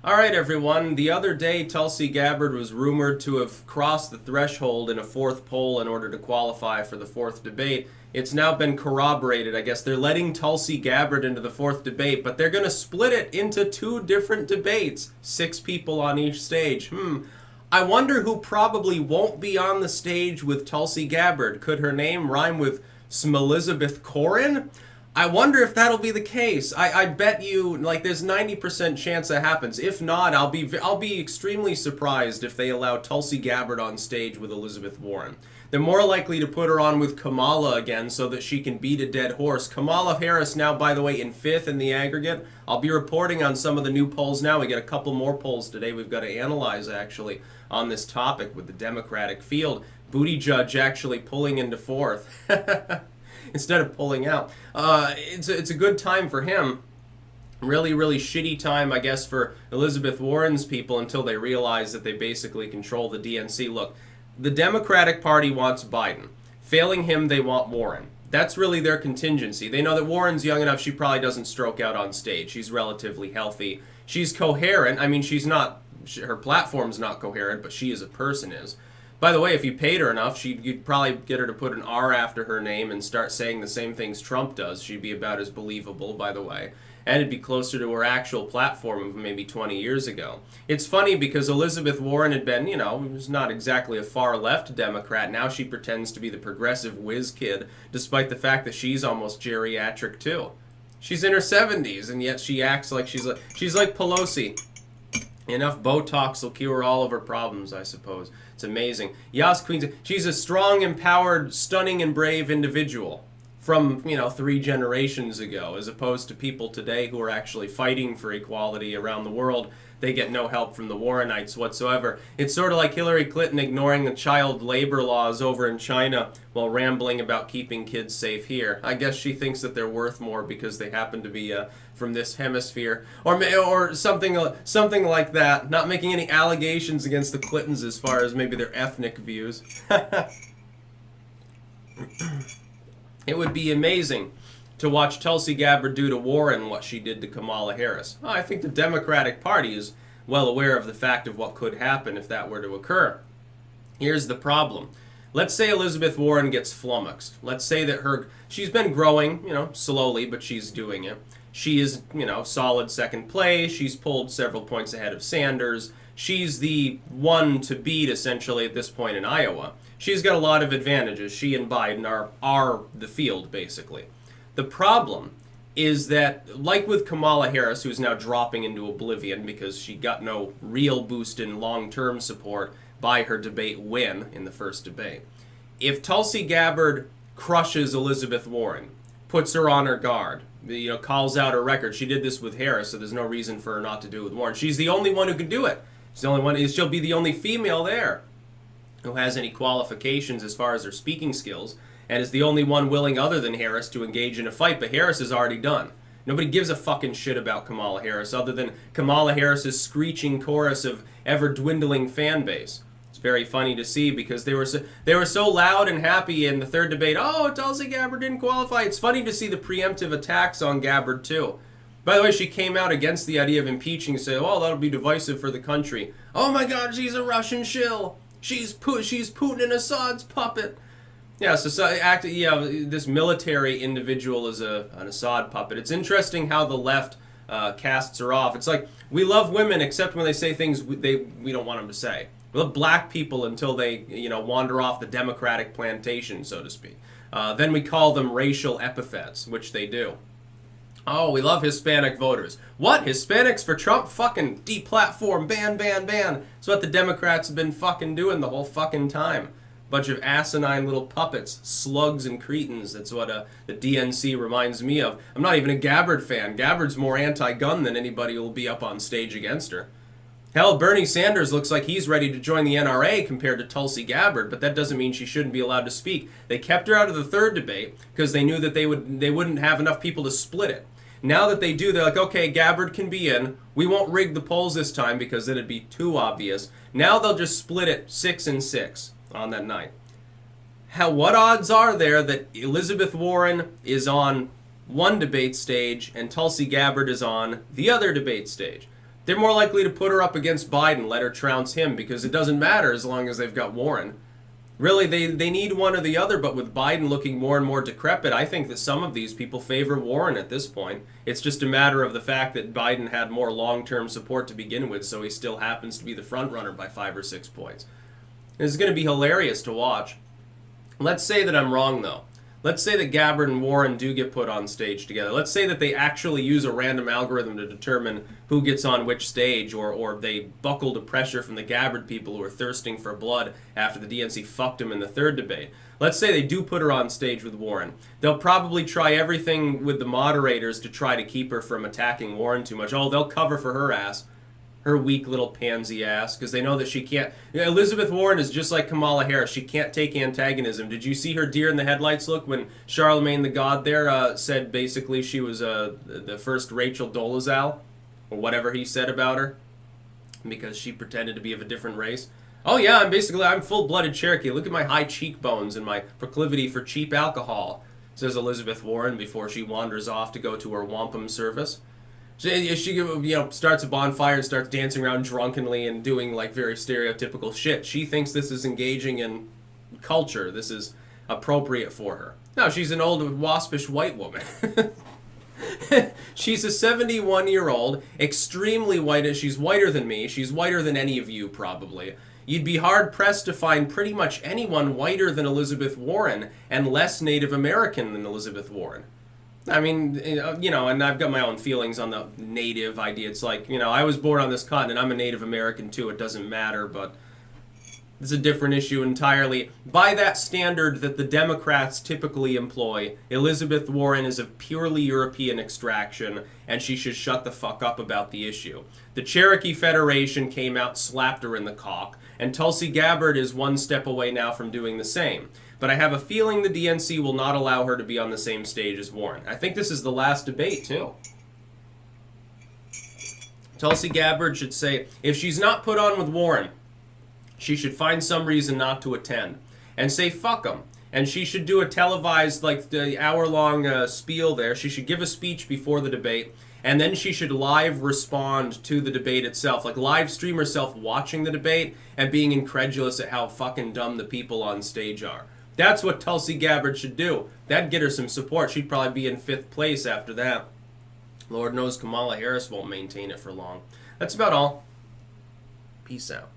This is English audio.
All right, everyone. The other day, Tulsi Gabbard was rumored to have crossed the threshold in a fourth poll in order to qualify for the fourth debate. It's now been corroborated. I guess they're letting Tulsi Gabbard into the fourth debate, but they're going to split it into two different debates. 6 people on each stage. I wonder who probably won't be on the stage with Tulsi Gabbard. Could her name rhyme with Smelizabeth Corin? I wonder if that'll be the case. I bet you, like, there's 90% chance that happens. If not, I'll be extremely surprised if they allow Tulsi Gabbard on stage with Elizabeth Warren. They're more likely to put her on with Kamala again so that she can beat a dead horse. Kamala Harris now, by the way, in 5th in the aggregate. I'll be reporting on some of the new polls now. We get a couple more polls today we've got to analyze, actually, on this topic with the Democratic field. Buttigieg actually pulling into 4th. Instead of pulling out. It's a good time for him. Really, really shitty time, I guess, for Elizabeth Warren's people until they realize that they basically control the DNC. Look, the Democratic Party wants Biden. Failing him, they want Warren. That's really their contingency. They know that Warren's young enough, she probably doesn't stroke out on stage. She's relatively healthy. She's coherent. I mean, her platform's not coherent, but she as a person is. By the way, if you paid her enough, you'd probably get her to put an R after her name and start saying the same things Trump does. She'd be about as believable, by the way. And it'd be closer to her actual platform of maybe 20 years ago. It's funny because Elizabeth Warren had been, was not exactly a far-left Democrat. Now she pretends to be the progressive whiz kid, despite the fact that she's almost geriatric, too. She's in her 70s, and yet she acts like she's like Pelosi. Enough Botox will cure all of her problems, I suppose. It's amazing. Yas Queen, she's a strong, empowered, stunning, and brave individual from, 3 generations ago, as opposed to people today who are actually fighting for equality around the world. They get no help from the Warrenites whatsoever. It's sort of like Hillary Clinton ignoring the child labor laws over in China while rambling about keeping kids safe here. I guess she thinks that they're worth more because they happen to be from this hemisphere, or something like that. Not making any allegations against the Clintons as far as maybe their ethnic views. It would be amazing to watch Tulsi Gabbard do to Warren what she did to Kamala Harris. I think the Democratic Party is well aware of the fact of what could happen if that were to occur. Here's the problem. Let's say Elizabeth Warren gets flummoxed. Let's say that she's been growing, slowly, but she's doing it. She is, solid second place. She's pulled several points ahead of Sanders. She's the one to beat, essentially, at this point in Iowa. She's got a lot of advantages. She and Biden are the field, basically. The problem is that, like with Kamala Harris, who's now dropping into oblivion because she got no real boost in long-term support by her debate win in the first debate, if Tulsi Gabbard crushes Elizabeth Warren, puts her on her guard, calls out her record. She did this with Harris, so there's no reason for her not to do it with Warren. She's the only one who can do it. She's the only one. She'll be the only female there who has any qualifications as far as her speaking skills, and is the only one willing other than Harris to engage in a fight, but Harris is already done. Nobody gives a fucking shit about Kamala Harris other than Kamala Harris's screeching chorus of ever-dwindling fan base. It's very funny to see because they were so loud and happy in the third debate. Oh, Tulsi Gabbard didn't qualify. It's funny to see the preemptive attacks on Gabbard, too. By the way, she came out against the idea of impeaching and said, oh, that'll be divisive for the country. Oh my God, she's a Russian shill. She's Putin and Assad's puppet. Yeah, this military individual is an Assad puppet. It's interesting how the left casts her off. It's like, we love women except when they say things we don't want them to say. We love black people until they wander off the Democratic plantation, so to speak. Then we call them racial epithets, which they do. Oh, we love Hispanic voters. What? Hispanics for Trump? Fucking deplatform, ban, ban, ban. That's what the Democrats have been fucking doing the whole fucking time. Bunch of asinine little puppets, slugs and cretins. That's what the DNC reminds me of. I'm not even a Gabbard fan. Gabbard's more anti-gun than anybody who will be up on stage against her. Hell, Bernie Sanders looks like he's ready to join the NRA compared to Tulsi Gabbard, but that doesn't mean she shouldn't be allowed to speak. They kept her out of the third debate because they knew that they wouldn't have enough people to split it. Now that they do, they're like, okay, Gabbard can be in. We won't rig the polls this time because then it'd be too obvious. Now they'll just split it 6 and 6 on that night. What odds are there that Elizabeth Warren is on one debate stage and Tulsi Gabbard is on the other debate stage? They're more likely to put her up against Biden, let her trounce him, because it doesn't matter as long as they've got Warren. Really, they need one or the other, but with Biden looking more and more decrepit, I think that some of these people favor Warren at this point. It's just a matter of the fact that Biden had more long-term support to begin with, so he still happens to be the front runner by 5 or 6 points. This is going to be hilarious to watch. Let's say that I'm wrong, though. Let's say that Gabbard and Warren do get put on stage together. Let's say that they actually use a random algorithm to determine who gets on which stage, or they buckle to pressure from the Gabbard people who are thirsting for blood after the DNC fucked him in the third debate. Let's say they do put her on stage with Warren. They'll probably try everything with the moderators to try to keep her from attacking Warren too much. Oh, they'll cover for her ass. Her weak little pansy ass, because they know that she can't. Elizabeth Warren is just like Kamala Harris. She can't take antagonism. Did you see her deer in the headlights look when Charlemagne the God there said basically she was the first Rachel Dolezal, or whatever he said about her, because she pretended to be of a different race? Oh yeah, I'm full-blooded Cherokee. Look at my high cheekbones and my proclivity for cheap alcohol, says Elizabeth Warren before she wanders off to go to her wampum service. She starts a bonfire and starts dancing around drunkenly and doing like very stereotypical shit. She thinks this is engaging in culture. This is appropriate for her. No, she's an old waspish white woman. She's a 71-year-old, extremely white. She's whiter than me. She's whiter than any of you probably. You'd be hard-pressed to find pretty much anyone whiter than Elizabeth Warren and less Native American than Elizabeth Warren. I mean, and I've got my own feelings on the native idea. It's like, I was born on this continent. I'm a Native American too. It doesn't matter, but it's a different issue entirely. By that standard that the Democrats typically employ, Elizabeth Warren is of purely European extraction, and she should shut the fuck up about the issue. The Cherokee Federation came out, slapped her in the cock, and Tulsi Gabbard is one step away now from doing the same. But I have a feeling the DNC will not allow her to be on the same stage as Warren. I think this is the last debate, too. Tulsi Gabbard should say, if she's not put on with Warren, she should find some reason not to attend. And say, fuck them. And she should do a televised, like, the hour-long spiel there. She should give a speech before the debate. And then she should live respond to the debate itself. Like, live stream herself watching the debate and being incredulous at how fucking dumb the people on stage are. That's what Tulsi Gabbard should do. That'd get her some support. She'd probably be in 5th place after that. Lord knows Kamala Harris won't maintain it for long. That's about all. Peace out.